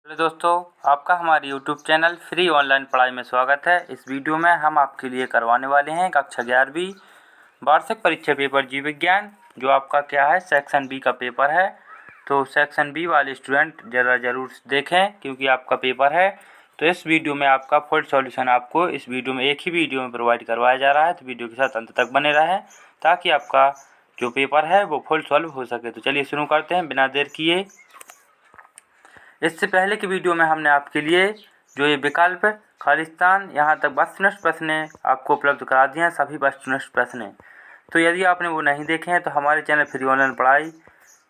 Hello दोस्तों, आपका हमारे YouTube चैनल फ्री ऑनलाइन पढ़ाई में स्वागत है। इस वीडियो में हम आपके लिए करवाने वाले हैं कक्षा 11वीं वार्षिक परीक्षा पेपर जीव विज्ञान, जो आपका क्या है सेक्शन बी का पेपर है। तो सेक्शन बी वाले स्टूडेंट ज़रूर देखें क्योंकि आपका पेपर है। तो इस वीडियो में आपका फुल सॉल्यूशन आपको इस वीडियो में एक ही वीडियो में प्रोवाइड करवाया जा रहा है। तो वीडियो के साथ अंत तक बने रहें ताकि आपका जो पेपर है वो फुल सॉल्व हो सके। तो चलिए शुरू करते हैं बिना देर किए। इससे पहले की वीडियो में हमने आपके लिए जो ये विकल्प खालिस्तान यहाँ तक वस्तुनिष्ठ प्रश्न आपको उपलब्ध करा दिए हैं, सभी वस्तुनिष्ठ प्रश्न। तो यदि आपने वो नहीं देखे हैं तो हमारे चैनल फ्री ऑनलाइन पढ़ाई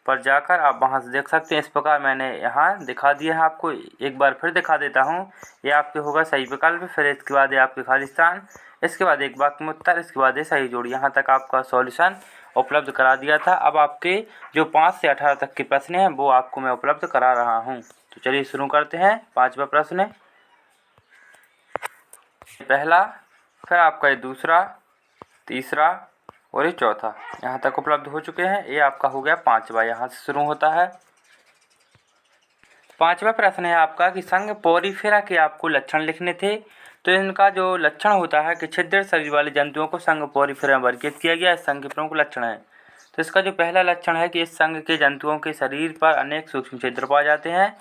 पर जाकर आप वहाँ से देख सकते हैं। इस प्रकार मैंने यहाँ दिखा दिया है आपको, एक बार फिर दिखा देता हूँ। ये आपके होगा सही विकल्प, फिर इसके बाद ये आपके खालिस्तान, इसके बाद एक वाक्य में उत्तर, इसके बाद ये सही जोड़ी। यहाँ तक आपका सॉल्यूशन उपलब्ध करा दिया था। अब आपके जो 5 से 18 तक के प्रश्न हैं वो आपको मैं उपलब्ध करा रहा हूँ। तो चलिए शुरू करते हैं। 5वां प्रश्न, पहला, फिर आपका ये दूसरा, तीसरा और ये चौथा यहाँ तक उपलब्ध हो चुके हैं। ये आपका हो गया 5वां, यहाँ से शुरू होता है। 5वां प्रश्न है आपका कि संघ पोरीफेरा के आपको लक्षण लिखने थे। तो इनका जो लक्षण होता है कि छिद्र शरीर वाले जंतुओं को संघ पोरीफेरा में वर्गीकृत किया गया। इस संघ के प्रमुख लक्षण है। तो इसका जो पहला लक्षण है कि इस संघ के जंतुओं के शरीर पर अनेक सूक्ष्म छिद्र पाए जाते हैं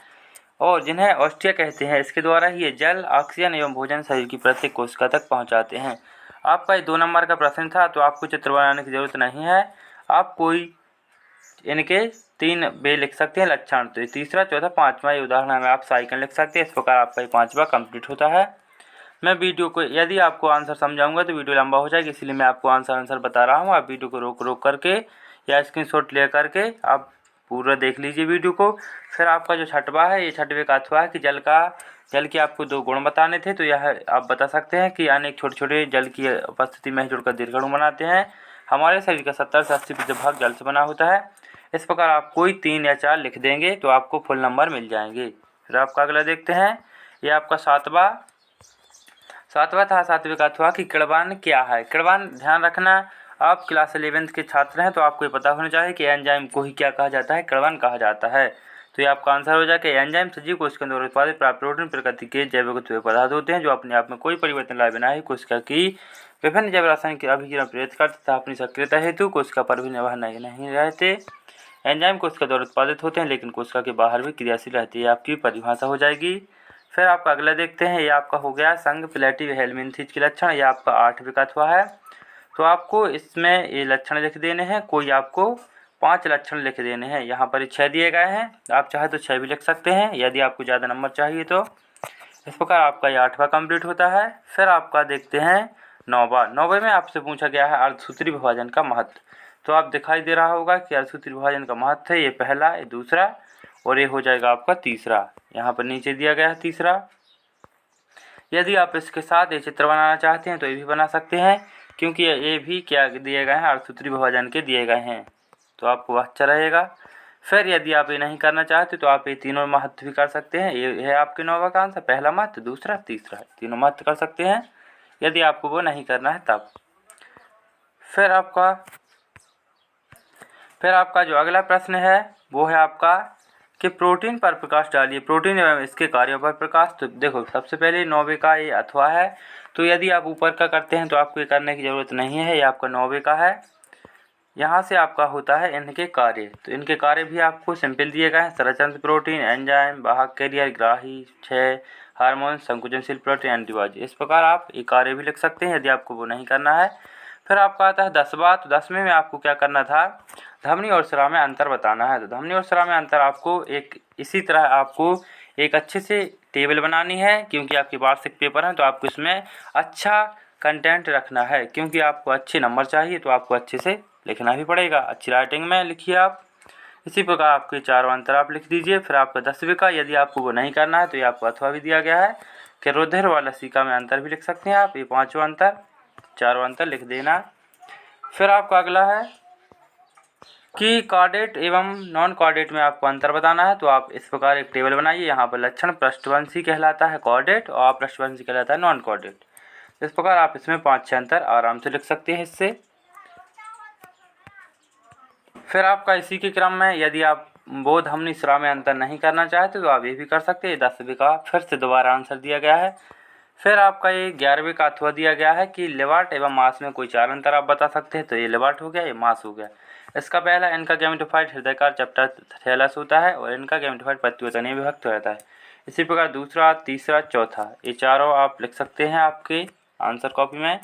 और जिन्हें ऑस्टिया कहते हैं। इसके द्वारा ही ये जल, ऑक्सीजन एवं भोजन शरीर की प्रत्येक कोशिका तक पहुंचाते हैं। आपका ये 2 नंबर का प्रश्न था, तो आपको चित्र बनाने की जरूरत नहीं है। आप कोई इनके 3 वे लिख सकते हैं लक्षण। तो तीसरा, चौथा, 5वां ये उदाहरण में आप साइकिल लिख सकते हैं। इस प्रकार आपका ये 5वां कंप्लीट होता है। मैं वीडियो को यदि आपको आंसर समझाऊंगा तो वीडियो लंबा हो जाएगा, इसलिए मैं आपको आंसर बता रहा हूँ। आप वीडियो को रोक करके या स्क्रीनशॉट ले करके आप पूरा देख लीजिए वीडियो को। फिर आपका जो 6वां है, ये 6वें का अथवा है कि जल के आपको 2 गुण बताने थे। तो यह आप बता सकते हैं कि अनेक छोटे छोटे जल की उपस्थिति में जुड़कर दीर्घ बनाते हैं। हमारे शरीर का 70 से 80% भाग जल से बना होता है। इस प्रकार आप कोई 3 या 4 लिख देंगे तो आपको फुल नंबर मिल जाएंगे। फिर आपका अगला देखते हैं। ये आपका 7वां था। 7वें का अथवा कि किण्वन क्या है। किण्वन, ध्यान रखना, आप क्लास 11th के छात्र हैं तो आपको ये पता होना चाहिए कि एंजाइम को ही क्या कहा जाता है, किण्वन कहा जाता है। तो ये आपका आंसर हो जाए कि एंजाइम सजीव कोशिका द्वारा उत्पादित प्राप्त प्रोटीन प्रकृति के जैविक उत्प्रेरक पदार्थ होते हैं जो अपने आप में कोई परिवर्तन लाए बिना ही कोशिका की विभिन्न जैव रासायनिक अभिक्रिया प्रेरित करते तथा अपनी सक्रियता हेतु कोशिका पर भी निर्भर नहीं रहते। एंजाइम कोशिका द्वारा उत्पादित होते हैं लेकिन कोशिका के बाहर भी क्रियाशील रहती है। आपकी परिभाषा हो जाएगी। फिर आपका अगला देखते हैं। ये आपका हो गया संघ प्लेटिव हेलमिंथेज के लक्षण। ये आपका 8वें का अथवा है। तो आपको इसमें ये लक्षण लिख देने हैं। कोई आपको 5 लक्षण लिख देने हैं। यहाँ पर 6 दिए गए हैं, आप चाहे तो 6 भी लिख सकते हैं यदि आपको ज़्यादा नंबर चाहिए तो। इस प्रकार आपका ये 8वां कंप्लीट होता है। फिर आपका देखते हैं 9वें में आपसे पूछा गया है अर्धसूत्री विभाजन का महत्व। तो आप दिखाई दे रहा होगा कि अर्धसूत्री विभाजन का महत्व है। ये पहला, ये दूसरा और ये हो जाएगा आपका तीसरा। यहाँ पर नीचे दिया गया है तीसरा। यदि आप इसके साथ ये चित्र बनाना चाहते हैं तो ये भी बना सकते हैं क्योंकि ये भी क्या दिए गए हैं, अर्धसूत्री विभाजन के दिए गए हैं। तो आपको अच्छा रहेगा। फिर यदि आप ये नहीं करना चाहते तो आप ये तीनों महत्व भी कर सकते हैं। ये है आपके 9वां का आंसर, पहला महत्व, दूसरा, तीसरा, तीनों महत्व कर सकते हैं यदि आपको वो नहीं करना है तब। फिर आपका जो अगला प्रश्न है वो है आपका कि प्रोटीन पर प्रकाश डालिए। प्रोटीन एवं इसके कार्यों पर प्रकाश। तो देखो, सबसे पहले 9वें का ये अथवा है। तो यदि आप ऊपर का करते हैं तो आपको ये करने की ज़रूरत नहीं है। ये आपका 9वें का है। यहाँ से आपका होता है इनके कार्य। तो इनके कार्य भी आपको सिंपल दिए गए हैं। संरचनात्मक प्रोटीन, एंजाइम, वाहक कैरियर, ग्राही, क्षय, हार्मोन, संकुचनशील प्रोटीन, एंटीबॉडी। इस प्रकार आप ये कार्य भी लिख सकते हैं यदि आपको वो नहीं करना है। फिर आपका आता है 10वां। तो 10वें में आपको क्या करना था, धमनी और स्राव में अंतर बताना है। तो धमनी और स्राव में अंतर आपको एक इसी तरह आपको एक अच्छे से टेबल बनानी है क्योंकि आपके वार्षिक पेपर हैं तो आपको इसमें अच्छा कंटेंट रखना है क्योंकि आपको अच्छे नंबर चाहिए। तो आपको अच्छे से लिखना भी पड़ेगा, अच्छी राइटिंग में लिखिए आप। इसी प्रकार आपके 4वां अंतर आप लिख दीजिए। फिर आपका 10वें का यदि आपको वो नहीं करना है तो ये आपको अथवा भी दिया गया है कि रुधिर व लसिका में अंतर भी लिख सकते हैं आप। ये 5वां अंतर, 4वां अंतर लिख देना। फिर आपका अगला है कि कार्डेट एवं नॉन कार्डेट में आपको अंतर बताना है। तो आप इस प्रकार एक टेबल बनाइए। यहाँ पर लक्षण पृष्ठवंशी कहलाता है कार्डेट और अपृष्ठवंशी कहलाता है नॉन कार्डेट। इस प्रकार आप इसमें 5-6 अंतर आराम से लिख सकते हैं इससे। फिर आपका इसी के क्रम में यदि आप बोधहमनी स्रा में अंतर नहीं करना चाहते तो आप ये भी कर सकते हैं। 10वीं का फिर से दोबारा आंसर दिया गया है। फिर आपका ये 11वीं का अथवा दिया गया है कि लिवाट एवं मास में कोई 4 अंतर आप बता सकते हैं। तो ये लिवाट हो गया, ये मास हो गया। इसका पहला, इनका गैमेटोफाइट हृदयकार चैप्टर थैलस होता है और इनका गैमेटोफाइट पत्तियों विभक्त हो जाता है। इसी प्रकार दूसरा, तीसरा, चौथा, ये चारों आप लिख सकते हैं आपके आंसर कॉपी में।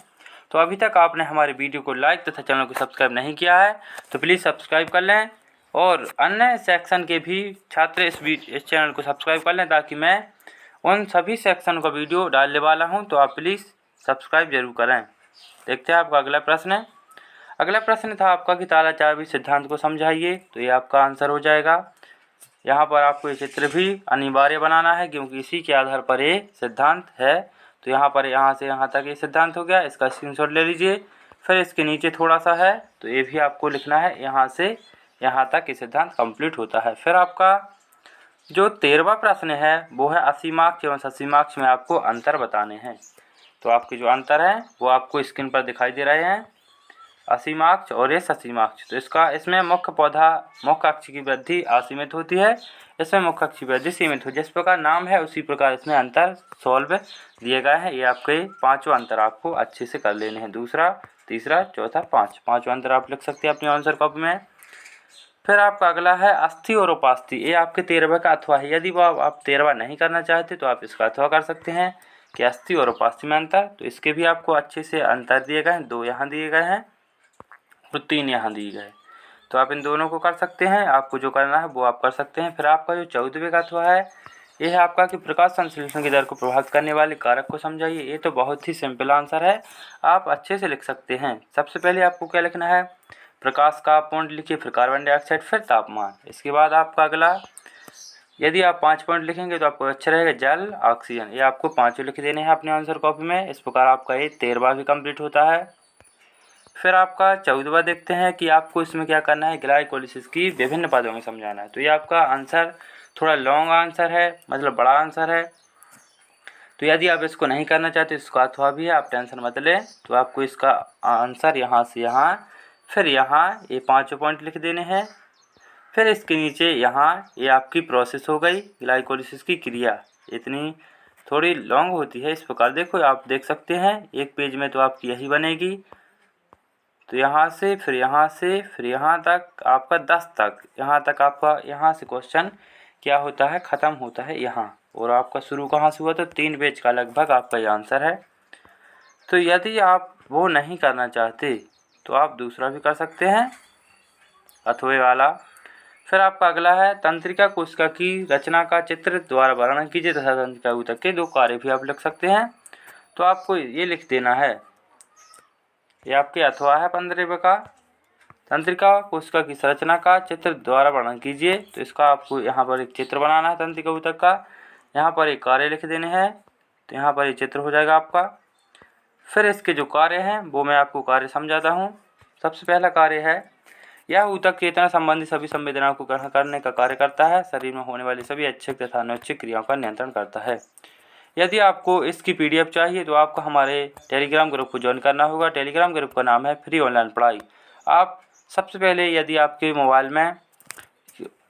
तो अभी तक आपने हमारे वीडियो को लाइक तथा चैनल को सब्सक्राइब नहीं किया है तो प्लीज़ सब्सक्राइब कर लें और अन्य सेक्शन के भी छात्र इस चैनल को सब्सक्राइब कर लें ताकि मैं उन सभी सेक्शन का वीडियो डालने वाला हूं। तो आप प्लीज़ सब्सक्राइब जरूर करें। देखते हैं आपका अगला प्रश्न है। अगला प्रश्न था आपका कि ताला चाबी सिद्धांत को समझाइए। तो ये आपका आंसर हो जाएगा। यहाँ पर आपको ये चित्र भी अनिवार्य बनाना है क्योंकि इसी के आधार पर ये सिद्धांत है। तो यहाँ पर यहाँ से यहाँ तक ये सिद्धांत हो गया, इसका स्क्रीनशॉट ले लीजिए। फिर इसके नीचे थोड़ा सा है तो ये भी आपको लिखना है, यहाँ से यहाँ तक ये सिद्धांत कंप्लीट होता है। फिर आपका जो 13वां प्रश्न है वो है असीमाक्ष एवं ससीमाक्ष में आपको अंतर बताने हैं। तो आपके जो अंतर हैं वो आपको स्क्रीन पर दिखाई दे रहे हैं, असीमाक्ष और ये ससीमाक्ष। तो इसमें मुख्य अक्ष की वृद्धि असीमित होती है, इसमें मुख्य अक्ष की वृद्धि सीमित होती है। जिस प्रकार नाम है उसी प्रकार इसमें अंतर सॉल्व दिए गए हैं। ये आपके पांचों अंतर आपको अच्छे से कर लेने हैं। दूसरा, तीसरा, चौथा, पांचों अंतर आप लिख सकते हैं अपनी आंसर कॉपी में। फिर आपका अगला है अस्थि और उपास्थि। ये आपके 13वें का अथवा है। यदि वो आप 13वां नहीं करना चाहते तो आप इसका अथवा कर सकते हैं कि अस्थि और उपास्थि में अंतर। तो इसके भी आपको अच्छे से अंतर दिए गए हैं, 2 यहाँ दिए गए हैं और 3 यहाँ दिए गए। तो आप इन दोनों को कर सकते हैं, आपको जो करना है वो आप कर सकते हैं। फिर आपका जो 14वें का अथवा है ये है आपका कि प्रकाश संश्लेषण की दर को प्रभावित करने वाले कारक को समझाइए। ये तो बहुत ही सिंपल आंसर है, आप अच्छे से लिख सकते हैं। सबसे पहले आपको क्या लिखना है, प्रकाश का पॉइंट लिखिए, फिर कार्बन डाइऑक्साइड, फिर तापमान। इसके बाद आपका अगला, यदि आप 5 पॉइंट लिखेंगे तो आपको अच्छा रहेगा, जल, ऑक्सीजन। ये आपको 5 लिख देने हैं अपने आंसर कॉपी में। इस प्रकार आपका ये 13वां भी कंप्लीट होता है। फिर आपका 14वां देखते हैं कि आपको इसमें क्या करना है, ग्लाइकोलिसिस की विभिन्न पदों में समझाना है। तो ये आपका आंसर थोड़ा लॉन्ग आंसर है, मतलब बड़ा आंसर है। तो यदि आप इसको नहीं करना चाहते इसका अथवा भी है, आप टेंशन मत लें। तो आपको इसका आंसर यहाँ से यहाँ, फिर यहाँ ये 5 पॉइंट लिख देने हैं। फिर इसके नीचे यहाँ ये आपकी प्रोसेस हो गई, ग्लाइकोलिसिस की क्रिया। इतनी थोड़ी लॉन्ग होती है। इस प्रकार देखो, आप देख सकते हैं एक पेज में तो आपकी यही बनेगी। तो यहाँ से फिर यहाँ से फिर यहाँ तक आपका 10 तक, यहाँ तक आपका यहाँ से क्वेश्चन क्या होता है, ख़त्म होता है यहाँ। और आपका शुरू कहाँ से हुआ, तो 3 पेज का लगभग आपका ये आंसर है। तो यदि आप वो नहीं करना चाहते तो आप दूसरा भी कर सकते हैं, अथवे वाला। फिर आपका अगला है तंत्रिका कोशिका की रचना का चित्र द्वारा वर्णन कीजिए तथा तंत्रिका ऊतक के 2 कार्य भी आप लिख सकते हैं। तो आपको ये लिख देना है, ये आपके अथवा है 15वें का, तंत्रिका कोशिका की संरचना का चित्र द्वारा वर्णन कीजिए। तो इसका आपको यहाँ पर एक चित्र बनाना है तंत्रिका ऊतक का, यहाँ पर एक कार्य लिख देने हैं। तो यहाँ पर ये चित्र हो जाएगा आपका। फिर इसके जो कार्य हैं वो मैं आपको कार्य समझाता हूँ। सबसे पहला कार्य है, यह ऊतक चेतना संबंधी सभी संवेदनाओं को ग्रहण करने का कार्य करता है, शरीर में होने वाली सभी ऐच्छिक तथा अनैच्छिक क्रियाओं का नियंत्रण करता है। यदि आपको इसकी PDF चाहिए तो आपको हमारे टेलीग्राम ग्रुप को ज्वाइन करना होगा। टेलीग्राम ग्रुप का नाम है फ्री ऑनलाइन पढ़ाई। आप सबसे पहले, यदि आपके मोबाइल में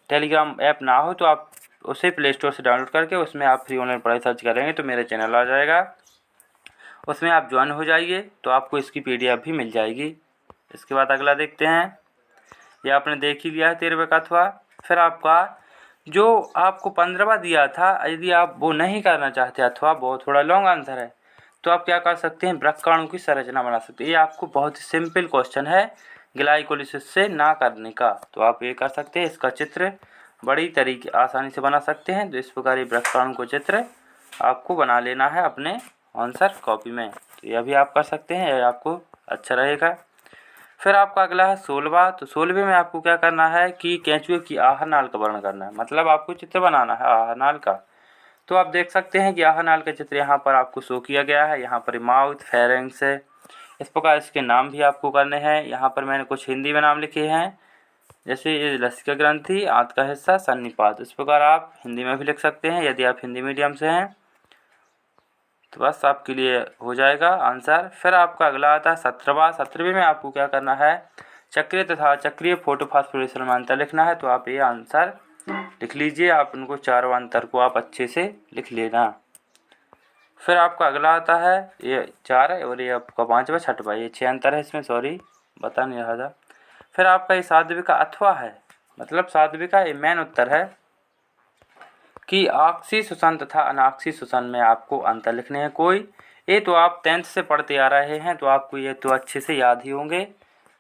टेलीग्राम ऐप ना हो तो आप उसे प्ले स्टोर से डाउनलोड करके उसमें आप फ्री ऑनलाइन पढ़ाई सर्च करेंगे तो मेरा चैनल आ जाएगा, उसमें आप ज्वाइन हो जाइए तो आपको इसकी PDF भी मिल जाएगी। इसके बाद अगला देखते हैं, ये आपने देख ही लिया है 13वें का अथवा। फिर आपका जो आपको 15वां दिया था, यदि आप वो नहीं करना चाहते अथवा वो थोड़ा लॉन्ग आंसर है तो आप क्या कर सकते हैं, वृक्काणु की संरचना बना सकते हैं। ये आपको बहुत ही सिंपल क्वेश्चन है ग्लाइकोलिसिस से ना करने का, तो आप ये कर सकते हैं। इसका चित्र बड़ी तरीके आसानी से बना सकते हैं। तो इस प्रकार ये वृक्काणु को चित्र आपको बना लेना है अपने आंसर कॉपी में। तो यह भी आप कर सकते हैं, यह आपको अच्छा रहेगा। फिर आपका अगला है 16वां। तो 16वें में आपको क्या करना है कि केंचुए की आहार नाल का वर्णन करना है, मतलब आपको चित्र बनाना है आहार नाल का। तो आप देख सकते हैं कि आहार नाल का चित्र यहाँ पर आपको शो किया गया है। यहाँ पर माउथ, फेरेंक्स है, इस प्रकार इसके नाम भी आपको करने हैं। यहाँ पर मैंने कुछ हिंदी में नाम लिखे हैं, जैसे ये लसिका ग्रंथि, आंत का हिस्सा, सन्निपात। इस प्रकार आप हिंदी में भी लिख सकते हैं यदि आप हिंदी मीडियम से हैं। तो बस आपके लिए हो जाएगा आंसर। फिर आपका अगला आता है 17वां। 17वें में आपको क्या करना है, चक्रीय तथा चक्रीय फोटोफॉस्फोरिलेशन में अंतर लिखना है। तो आप ये आंसर लिख लीजिए। आप उनको चारों अंतर को आप अच्छे से लिख लेना। फिर आपका अगला आता है, ये 4 है और ये आपका 5वां 6वां, ये 6 अंतर है इसमें, सॉरी बता नहीं रहा था। फिर आपका ये साध्वी का अथवा है, मतलब साध्वी का ये मेन उत्तर है कि आक्सी श्वसन तथा अनाक्सी श्वसन में आपको अंतर लिखने हैं कोई। ये तो आप 10th से पढ़ते आ रहे हैं तो आपको ये तो अच्छे से याद ही होंगे।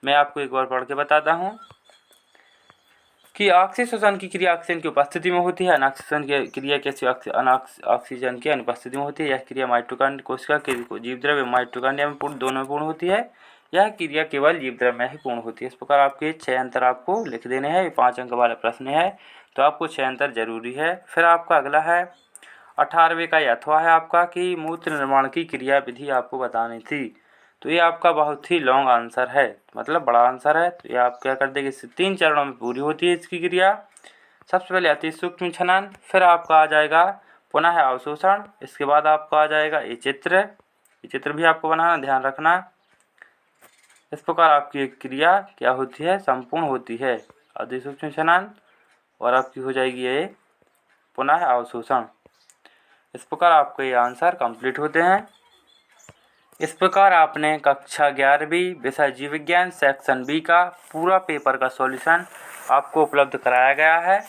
मैं आपको एक बार पढ़ के बताता हूँ कि ऑक्सी श्वसन की क्रिया ऑक्सीजन की उपस्थिति में होती है, अनाक्सीजन की क्रिया कैसी ऑक्सीजन की अनुपस्थिति में होती है। यह क्रिया माइटोकॉन्ड्रिया कोशिका के जीवद्रव्य माइटोकॉन्ड्रिया में पूर्ण दोनों में पूर्ण होती है। यह क्रिया केवल जीवद्रव्य में ही पूर्ण होती है। इस प्रकार आपके 6 अंतर आपको लिख देने हैं। 5 अंक वाला प्रश्न है तो आपको 6 अंतर जरूरी है। फिर आपका अगला है 18वें का अथवा है आपका कि मूत्र निर्माण की क्रिया विधि आपको बतानी थी। तो ये आपका बहुत ही लॉन्ग आंसर है, मतलब बड़ा आंसर है। तो ये आप क्या कर देंगे, इससे 3 चरणों में पूरी होती है इसकी क्रिया। सबसे पहले अति सूक्ष्म छनन, फिर आपका आ जाएगा पुनः अवशोषण, इसके बाद आपका आ जाएगा ये चित्र भी आपको बनाना, ध्यान रखना। इस प्रकार आपकी क्रिया क्या होती है, संपूर्ण होती है। अति सूक्ष्म छनन और आपकी हो जाएगी ये पुनः अवशोषण। इस प्रकार आपके ये आंसर कंप्लीट होते हैं। इस प्रकार आपने कक्षा 11वीं विषय जीव विज्ञान सेक्शन बी का पूरा पेपर का सॉल्यूशन आपको उपलब्ध कराया गया है।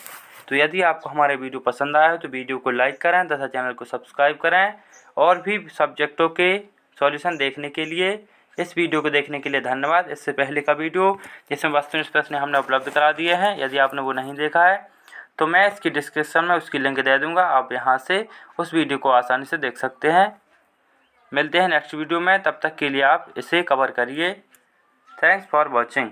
तो यदि आपको हमारे वीडियो पसंद आया हो तो वीडियो को लाइक करें तथा चैनल को सब्सक्राइब करें। और भी सब्जेक्टों के सॉल्यूशन देखने के लिए इस वीडियो को देखने के लिए धन्यवाद। इससे पहले का वीडियो जिसमें वस्तुनिष्ठ प्रश्न हमने उपलब्ध करा दिए हैं, यदि आपने वो नहीं देखा है तो मैं इसकी डिस्क्रिप्शन में उसकी लिंक दे दूँगा, आप यहाँ से उस वीडियो को आसानी से देख सकते हैं। मिलते हैं नेक्स्ट वीडियो में, तब तक के लिए आप इसे कवर करिए। Thanks for watching.